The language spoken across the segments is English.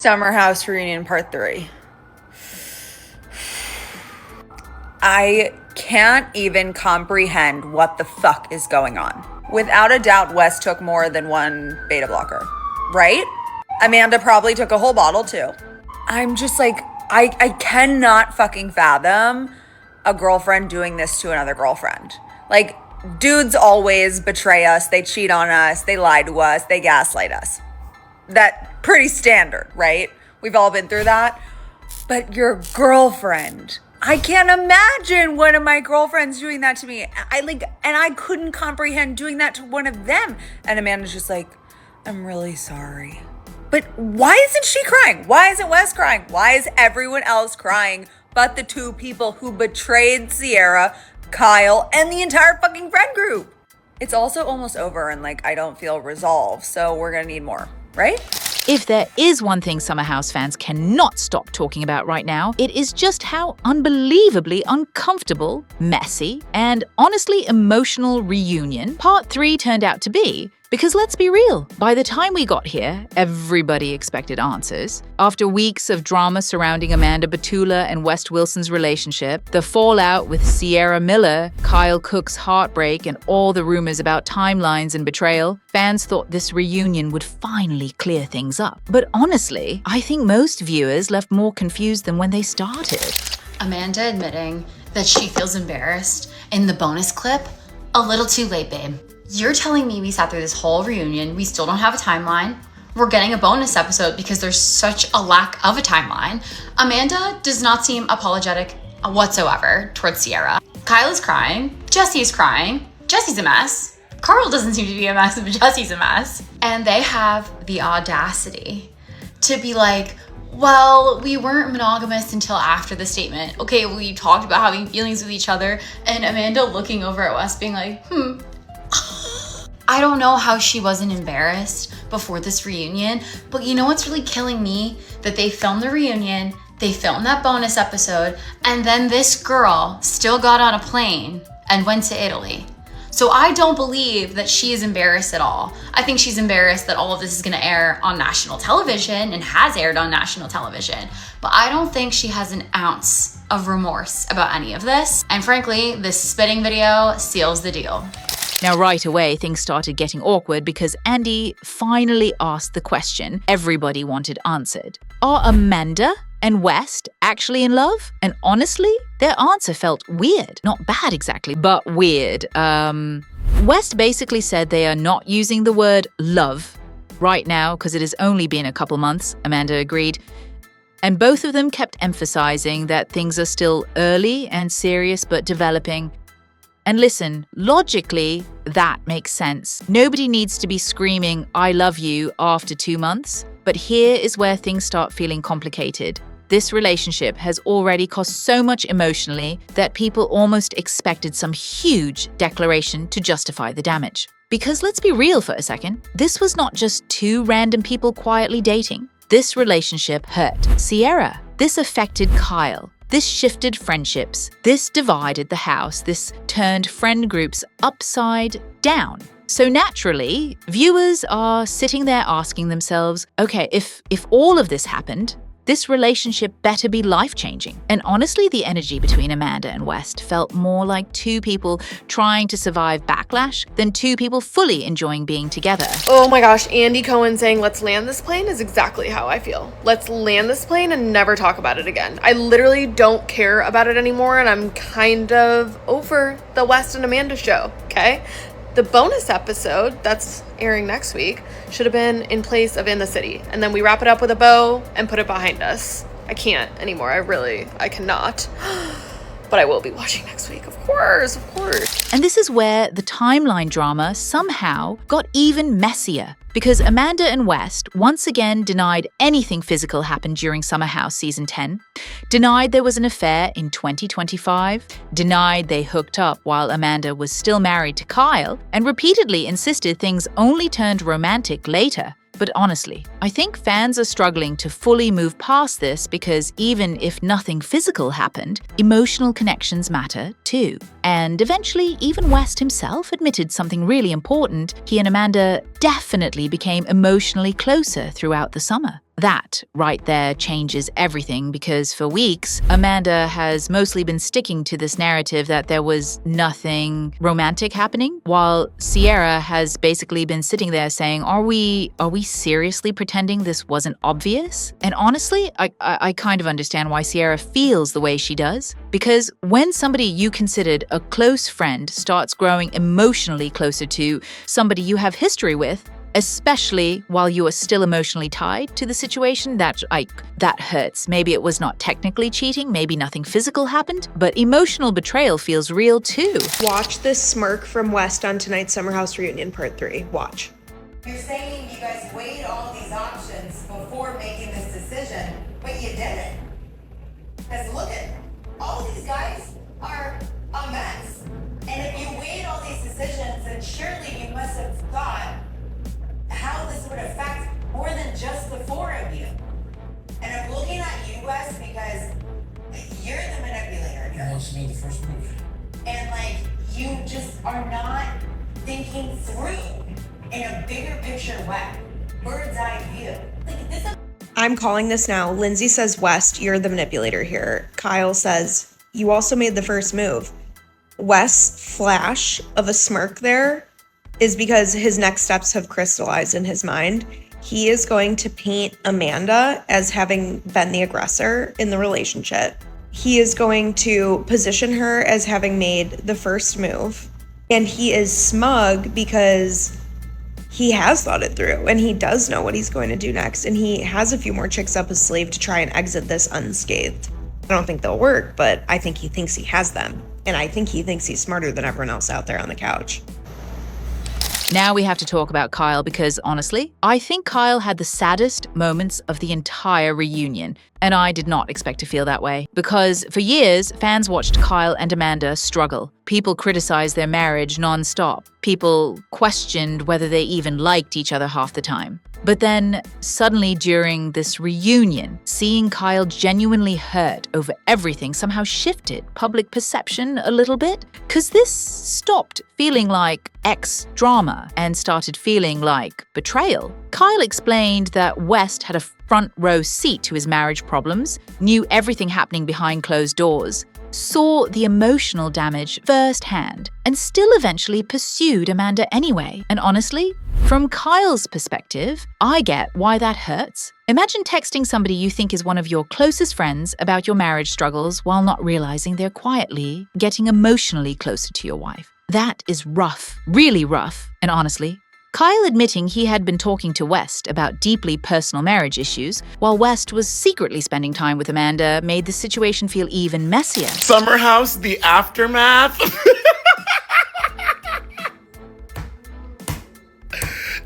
Summer House Reunion Part 3. I can't even comprehend what the fuck is going on. Without a doubt, Wes took more than one beta blocker, right? Amanda probably took a whole bottle too. I'm just like, I cannot fucking fathom a girlfriend doing this to another girlfriend. Like, dudes always betray us, they cheat on us, they lie to us, they gaslight us. That pretty standard, right? We've all been through that. But your girlfriend, I can't imagine one of my girlfriends doing that to me. And I couldn't comprehend doing that to one of them. And Amanda's just like, I'm really sorry. But why isn't she crying? Why isn't Wes crying? Why is everyone else crying but the two people who betrayed Ciara, Kyle, and the entire fucking friend group? It's also almost over and I don't feel resolved, so we're gonna need more, right? If there is one thing Summer House fans cannot stop talking about right now, it is just how unbelievably uncomfortable, messy, and honestly emotional Reunion Part 3 turned out to be. Because let's be real, by the time we got here, everybody expected answers. After weeks of drama surrounding Amanda Batula and West Wilson's relationship, the fallout with Ciara Miller, Kyle Cooke's heartbreak, and all the rumors about timelines and betrayal, fans thought this reunion would finally clear things up. But honestly, I think most viewers left more confused than when they started. Amanda admitting that she feels embarrassed in the bonus clip? A little too late, babe. You're telling me we sat through this whole reunion, we still don't have a timeline, we're getting a bonus episode because there's such a lack of a timeline. Amanda does not seem apologetic whatsoever towards Ciara. Kyle is crying, Jesse is crying, Jesse's a mess. Carl doesn't seem to be a mess, but Jesse's a mess. And they have the audacity to be like, well, we weren't monogamous until after the statement. Okay, we talked about having feelings with each other, and Amanda looking over at Wes being like, I don't know how she wasn't embarrassed before this reunion, but you know what's really killing me? That they filmed the reunion, they filmed that bonus episode, and then this girl still got on a plane and went to Italy. So I don't believe that she is embarrassed at all. I think she's embarrassed that all of this is gonna air on national television and has aired on national television. But I don't think she has an ounce of remorse about any of this. And frankly, this spitting video seals the deal. Now, right away, things started getting awkward because Andy finally asked the question everybody wanted answered. Are Amanda and West actually in love? And honestly, their answer felt weird. Not bad exactly, but weird. West basically said they are not using the word love right now because it has only been a couple months, Amanda agreed. And both of them kept emphasizing that things are still early and serious but developing. And listen, logically, that makes sense. Nobody needs to be screaming, I love you, after 2 months. But here is where things start feeling complicated. This relationship has already cost so much emotionally that people almost expected some huge declaration to justify the damage. Because let's be real for a second, this was not just two random people quietly dating. This relationship hurt Ciara. This affected Kyle. This shifted friendships, this divided the house, this turned friend groups upside down. So naturally, viewers are sitting there asking themselves, okay, if all of this happened, this relationship better be life-changing. And honestly, the energy between Amanda and West felt more like two people trying to survive backlash than two people fully enjoying being together. Oh my gosh, Andy Cohen saying, let's land this plane is exactly how I feel. Let's land this plane and never talk about it again. I literally don't care about it anymore, and I'm kind of over the West and Amanda show, okay? The bonus episode that's airing next week should have been in place of In the City. And then we wrap it up with a bow and put it behind us. I can't anymore. I cannot. But I will be watching next week, of course. And this is where the timeline drama somehow got even messier. Because Amanda and West once again denied anything physical happened during Summer House Season 10, denied there was an affair in 2025, denied they hooked up while Amanda was still married to Kyle, and repeatedly insisted things only turned romantic later. But honestly, I think fans are struggling to fully move past this because even if nothing physical happened, emotional connections matter too. And eventually, even West himself admitted something really important. He and Amanda definitely became emotionally closer throughout the summer. That right there changes everything because for weeks, Amanda has mostly been sticking to this narrative that there was nothing romantic happening, while Ciara has basically been sitting there saying, are we seriously pretending this wasn't obvious? And honestly, I kind of understand why Ciara feels the way she does. Because when somebody you considered a close friend starts growing emotionally closer to somebody you have history with, especially while you are still emotionally tied to the situation, that hurts. Maybe it was not technically cheating, maybe nothing physical happened, but emotional betrayal feels real too. Watch this smirk from West on tonight's Summer House Reunion Part 3. Watch. You're saying you guys weighed all these options before making this decision, but you didn't. Because look at all these guys are a mess. And if you weighed all these decisions, then surely you must have thought how this would affect more than just the four of you. And I'm looking at you, Wes, because you're the manipulator here. Well, she made the first move. And like, you just are not thinking through in a bigger picture way. Bird's eye view. Like, this is. I'm calling this now. Lindsay says, West, you're the manipulator here. Kyle says, you also made the first move. West's flash of a smirk there is because his next steps have crystallized in his mind. He is going to paint Amanda as having been the aggressor in the relationship. He is going to position her as having made the first move. And he is smug because he has thought it through and he does know what he's going to do next. And he has a few more tricks up his sleeve to try and exit this unscathed. I don't think they'll work, but I think he thinks he has them. And I think he thinks he's smarter than everyone else out there on the couch. Now we have to talk about Kyle because, honestly, I think Kyle had the saddest moments of the entire reunion, and I did not expect to feel that way. Because for years, fans watched Kyle and Amanda struggle. People criticized their marriage nonstop. People questioned whether they even liked each other half the time. But then, suddenly during this reunion, seeing Kyle genuinely hurt over everything somehow shifted public perception a little bit. Because this stopped feeling like ex-drama and started feeling like betrayal. Kyle explained that West had a front row seat to his marriage problems, knew everything happening behind closed doors, saw the emotional damage firsthand, and still eventually pursued Amanda anyway. And honestly, from Kyle's perspective, I get why that hurts. Imagine texting somebody you think is one of your closest friends about your marriage struggles while not realizing they're quietly getting emotionally closer to your wife. That is rough, really rough. And honestly, Kyle admitting he had been talking to West about deeply personal marriage issues, while West was secretly spending time with Amanda, made the situation feel even messier. Summer House, the aftermath.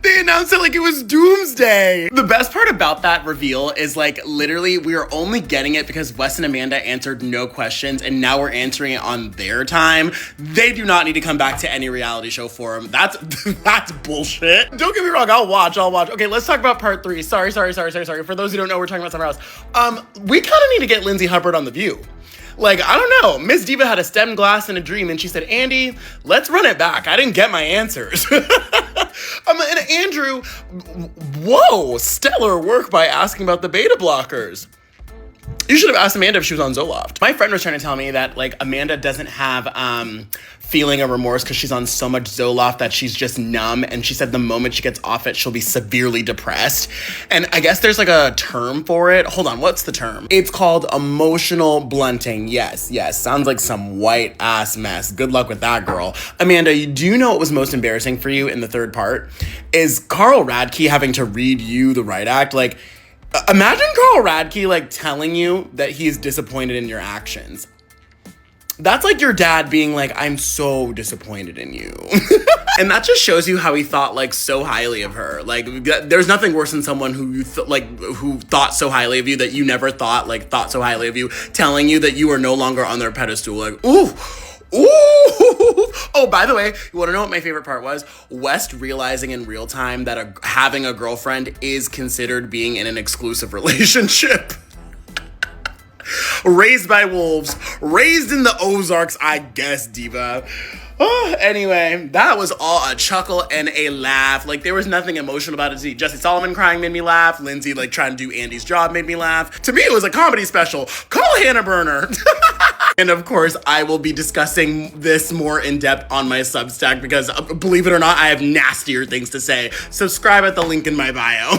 They announced it like it was doomsday. The best part about that reveal is like literally we are only getting it because Wes and Amanda answered no questions and now we're answering it on their time. They do not need to come back to any reality show forum. That's bullshit. Don't get me wrong, I'll watch. Okay, let's talk about part 3. Sorry. For those who don't know, we're talking about Summer House. We kind of need to get Lindsay Hubbard on The View. Like, I don't know, Miss Diva had a stemmed glass in a dream and she said, Andy, let's run it back. I didn't get my answers. And Andrew, whoa, stellar work by asking about the beta blockers. You should have asked Amanda if she was on Zoloft. My friend was trying to tell me that, like, Amanda doesn't have feeling of remorse because she's on so much Zoloft that she's just numb. And she said the moment she gets off it, she'll be severely depressed. And I guess there's, like, a term for it. Hold on, what's the term? It's called emotional blunting. Yes. Sounds like some white-ass mess. Good luck with that, girl. Amanda, do you know what was most embarrassing for you in the third part? Is Carl Radke having to read you the right act? Like, imagine Carl Radke, like, telling you that he's disappointed in your actions. That's like your dad being like, I'm so disappointed in you. And that just shows you how he thought, like, so highly of her. Like, there's nothing worse than someone who who thought so highly of you that you never thought so highly of you, telling you that you are no longer on their pedestal. Like, ooh. Oh, by the way, you want to know what my favorite part was? West realizing in real time that having a girlfriend is considered being in an exclusive relationship. Raised by wolves, raised in the Ozarks, I guess, Diva. Anyway, that was all a chuckle and a laugh. Like, there was nothing emotional about it. See, Jesse Solomon crying made me laugh. Lindsay, like, trying to do Andy's job made me laugh. To me, it was a comedy special. Call Hannah Burner. And of course, I will be discussing this more in depth on my Substack because, believe it or not, I have nastier things to say. Subscribe at the link in my bio.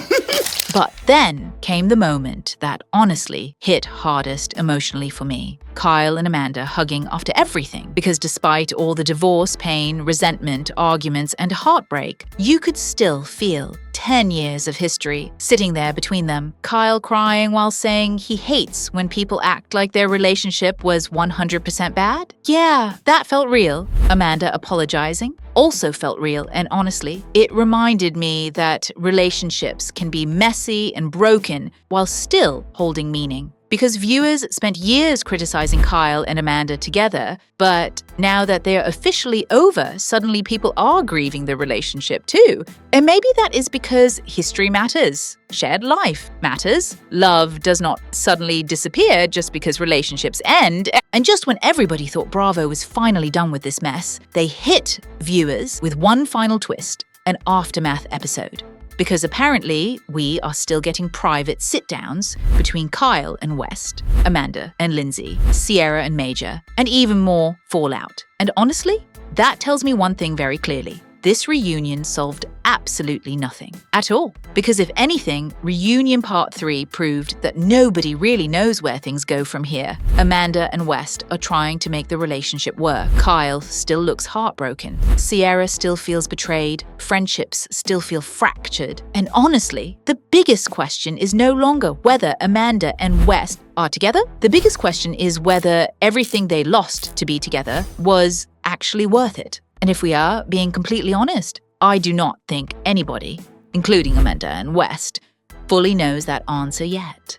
But then came the moment that honestly hit hardest emotionally for me. Kyle and Amanda hugging after everything, because despite all the divorce, pain, resentment, arguments, and heartbreak, you could still feel 10 years of history sitting there between them. Kyle crying while saying he hates when people act like their relationship was 100% bad. Yeah, that felt real. Amanda apologizing also felt real, and honestly, it reminded me that relationships can be messy and broken while still holding meaning. Because viewers spent years criticizing Kyle and Amanda together, but now that they're officially over, suddenly people are grieving the relationship too. And maybe that is because history matters. Shared life matters. Love does not suddenly disappear just because relationships end. And just when everybody thought Bravo was finally done with this mess, they hit viewers with one final twist, an aftermath episode. Because apparently, we are still getting private sit-downs between Kyle and West, Amanda and Lindsay, Ciara and Major, and even more fallout. And honestly, that tells me one thing very clearly. This reunion solved absolutely nothing at all. Because if anything, Reunion Part 3 proved that nobody really knows where things go from here. Amanda and West are trying to make the relationship work. Kyle still looks heartbroken. Ciara still feels betrayed. Friendships still feel fractured. And honestly, the biggest question is no longer whether Amanda and West are together. The biggest question is whether everything they lost to be together was actually worth it. And if we are being completely honest, I do not think anybody, including Amanda and West, fully knows that answer yet.